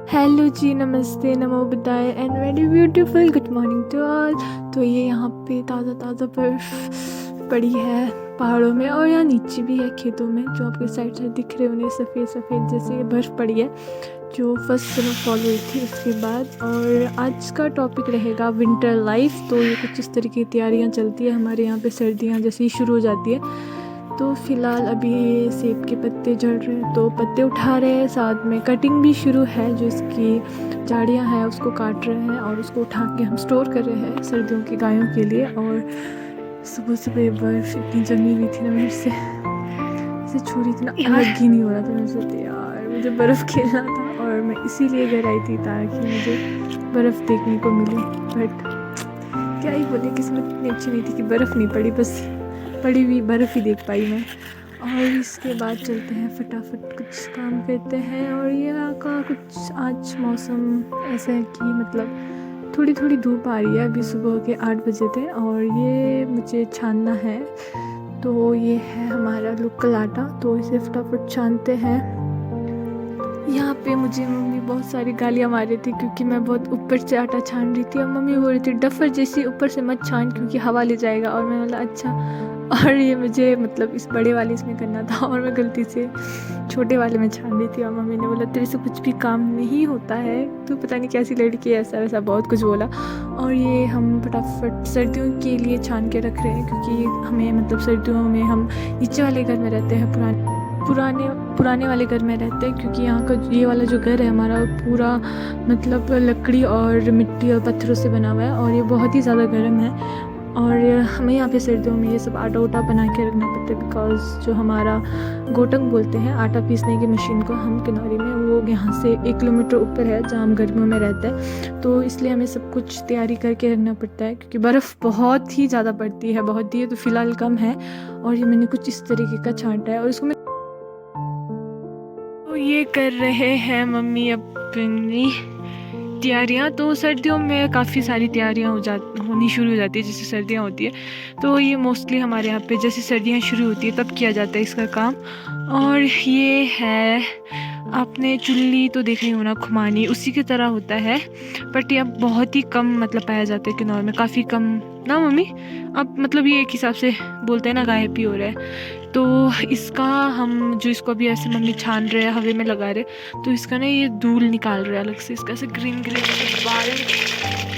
Hello जी, नमस्ते, नमो बुद्धाय and very beautiful good morning to all. तो ये यहाँ पे ताज़ा ताज़ा बर्फ़ पड़ी है पहाड़ों में, और यहाँ नीचे भी है खेतों में, जो आपके साइड से दिख रहे होंगे सफ़ेद सफ़ेद जैसे ये बर्फ़ पड़ी है जो फर्स्ट स्नोफॉल हुई थी उसके बाद। और आज का टॉपिक रहेगा विंटर लाइफ। तो ये कुछ इस तरह की तैयारियाँ चलती है हमारे यहाँ पे, सर्दियाँ जैसे ही शुरू हो जाती है। तो फ़िलहाल अभी सेब के पत्ते झड़ रहे हैं तो पत्ते उठा रहे हैं, साथ में कटिंग भी शुरू है, जो इसकी झाड़ियाँ हैं उसको काट रहे हैं और उसको उठा के हम स्टोर कर रहे हैं सर्दियों की गायों के लिए। और सुबह सुबह बर्फ़ इतनी जमी हुई थी ना, मेरे से इसे छू रही थी ना, अलग ही नहीं हो रहा था मेरे से। तो यार मुझे बर्फ़ खेलना था और मैं इसीलिए घर आई थी ताकि मुझे बर्फ़ देखने को मिले। बट क्या ही बोले, किस्मत इतनी अच्छी नहीं थी कि बर्फ़ नहीं पड़ी, बस पड़ी हुई बर्फ़ ही देख पाई मैं। और इसके बाद चलते हैं फटाफट कुछ काम करते हैं। और यहाँ का कुछ आज मौसम ऐसा है कि मतलब थोड़ी थोड़ी धूप आ रही है। अभी सुबह के 8 बजे थे और ये मुझे छानना है। तो ये है हमारा लोकल आटा, तो इसे फटाफट छानते हैं। यहाँ पे मुझे मम्मी बहुत सारी गालियाँ मार रही थी क्योंकि मैं बहुत ऊपर से आटा छान रही थी, और मम्मी बोल रही थी डफर जैसी ऊपर से मत छान क्योंकि हवा ले जाएगा। और मैं बोला अच्छा। और ये मुझे मतलब इस बड़े वाले इसमें करना था और मैं गलती से छोटे वाले में छान रही थी, और मम्मी ने बोला तेरे से कुछ भी काम नहीं होता है, तू पता नहीं कैसी लड़की है, ऐसा वैसा बहुत कुछ बोला। और ये हम फटाफट सर्दियों के लिए छान के रख रहे हैं क्योंकि हमें मतलब सर्दियों में हम नीचे वाले घर में रहते हैं, पुराने वाले घर में रहते हैं, क्योंकि यहाँ का ये वाला जो घर है हमारा पूरा मतलब लकड़ी और मिट्टी और पत्थरों से बना हुआ है, और ये बहुत ही ज़्यादा गर्म है। और हमें यहाँ पे सर्दियों में ये सब आटा उटा बना के रखना पड़ता है, बिकॉज़ जो हमारा गोटंग बोलते हैं आटा पीसने की मशीन को, हम किनारे में, वो यहाँ से 1 किलोमीटर ऊपर है जहाँ हम गर्मियों में रहते हैं। तो इसलिए हमें सब कुछ तैयारी करके रखना पड़ता है क्योंकि बर्फ़ बहुत ही ज़्यादा पड़ती है, बहुत ही है, तो फ़िलहाल कम है। और ये मैंने कुछ इस तरीके का छांटा है और इसको मैं तो ये कर रहे हैं मम्मी अपनी तैयारियाँ। तो सर्दियों में काफ़ी सारी तैयारियाँ होनी शुरू हो जाती है जैसे सर्दियाँ होती है। तो ये मोस्टली हमारे यहाँ पे जैसे सर्दियाँ शुरू होती है तब किया जाता है इसका काम। और ये है, आपने चुल्ली तो देखी हो ना, खुमानी, उसी की तरह होता है, बट ये अब बहुत ही कम मतलब पाया जाता है किन्नौर में, काफ़ी कम ना मम्मी। अब मतलब ये एक हिसाब से बोलते हैं ना गायब ही हो रहा है। तो इसका हम जो इसको अभी ऐसे मम्मी छान रहे हैं, हवे में लगा रहे, तो इसका ना ये धूल निकाल रहे हैं अलग से, इसका ऐसे ग्रीन ग्रीन बाल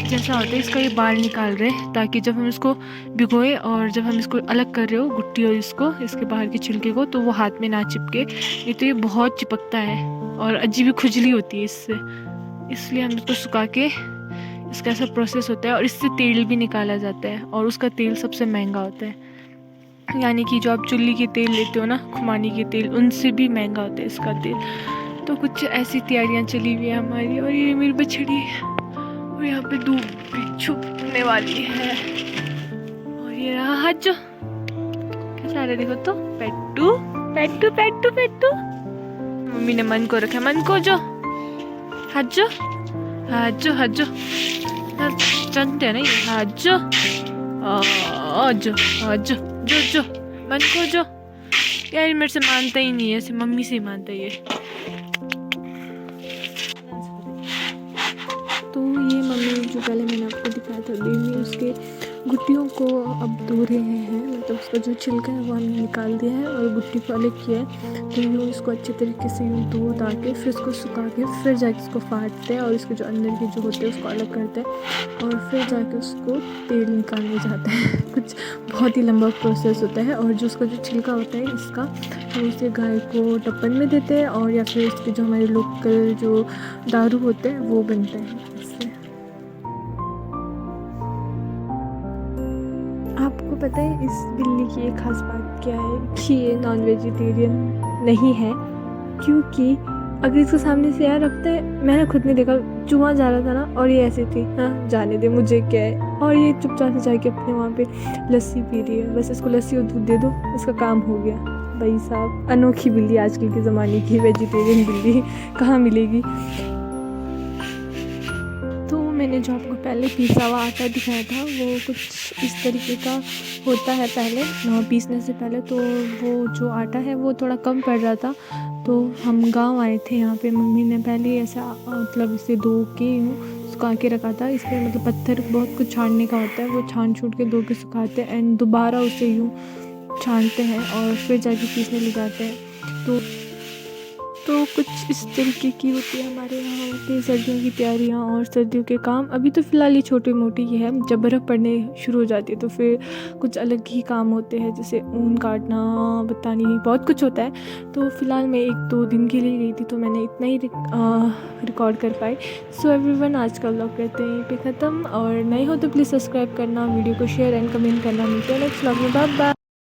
जैसा होता है, इसका ये बाल निकाल रहे हैं ताकि जब हम इसको भिगोए और जब हम इसको अलग कर रहे हो गुट्टी और इसके बाहर के छिलके को, तो वो हाथ में ना चिपके, नहीं तो ये बहुत चिपकता है और अजीब ही खुजली होती है इससे। इसलिए हम इसको सुखा के, इसका ऐसा प्रोसेस होता है, और इससे तेल भी निकाला जाता है, और उसका तेल सबसे महंगा होता है। यानी कि जो आप चुल्ली के तेल लेते हो ना, खुमानी के तेल, उनसे भी महंगा होता है इसका तेल। तो कुछ ऐसी तैयारियां चली हुई है हमारी। और ये मेरी बछड़ी, और यहाँ पे धूप भी छुपने वाली है। और ये रहा हज्जो, कैसा आ रहा देखो तो, पेट्टू पेट्टू पेट्टू पेट्टू। मम्मी ने मन को रखा, मन को जो हज्जो हज्जो हज्जो जानते हैं ना ये, हज्जो हज्जो हज्जो जो जो मन को जो। यार मेरे से मानता ही नहीं है, ऐसे मम्मी से ही मानता ही है। तो ये मम्मी जो पहले मैंने आपको दिखाया था बेबी, उसके गुट्टियों को अब धो रहे हैं, मतलब उसका जो छिलका है वो हमने निकाल दिया है और गुट्टी को अलग किया है। तो यूँ इसको अच्छे तरीके से यूँ धो धा के फिर इसको सुखा के फिर जाके इसको फाड़ते हैं, और इसके जो अंदर के जो होते हैं उसको अलग करते हैं, और फिर जाके उसको तेल निकालने जाते हैं। कुछ बहुत ही लंबा प्रोसेस होता है। और जो उसका जो छिलका होता है इसका, तो उसे गाय को टप्पन में देते हैं, और या फिर इसके जो हमारे लोकल जो दारू होते हैं वो बनते हैं इससे। आपको पता है इस बिल्ली की एक खास बात क्या है कि ये नॉन वेजिटेरियन नहीं है, क्योंकि अगर इसके सामने से यार रखता है, मैंने खुद नहीं देखा, चूहा जा रहा था ना और ये ऐसी थी, हाँ जाने दे मुझे क्या है, और ये चुपचाप से जाके अपने वहाँ पे लस्सी पी रही है। बस इसको लस्सी और दूध दे दो, इसका काम हो गया। भाई साहब, अनोखी बिल्ली आजकल के ज़माने की, वेजिटेरियन बिल्ली कहाँ मिलेगी। तो मैंने जो आपको पहले पीसा हुआ आटा दिखाया था वो कुछ इस तरीके का होता है पहले पीसने से पहले। तो वो जो आटा है वो थोड़ा कम पड़ रहा था, तो तो हम गांव आए थे। यहाँ पे मम्मी ने पहले ही ऐसा मतलब इसे धो के यूँ सुखा के रखा था। इसमें मतलब पत्थर बहुत कुछ छानने का होता है, वो छान छूट के धो के सुखाते हैं एंड दोबारा उसे यूँ छानते हैं और फिर जाके पीसने ले जाते हैं। तो कुछ इस तरीके की होती है हमारे यहाँ पे सर्दियों की तैयारियाँ और सर्दियों के काम। अभी तो फ़िलहाल ये छोटी मोटी ही है, जब बर्फ़ पड़ने शुरू हो जाती है तो फिर कुछ अलग ही काम होते हैं, जैसे ऊन काटना, बतानी, बहुत कुछ होता है। तो फ़िलहाल मैं 1-2 दिन के लिए गई थी तो मैंने इतना ही रिकॉर्ड कर पाई। सो एवरीवन, आज का व्लॉग करते हैं यहीं पे ख़त्म, और नए हो तो प्लीज़ सब्सक्राइब करना, वीडियो को शेयर एंड कमेंट करना। मिलते हैं नेक्स्ट व्लॉग में। Bye bye.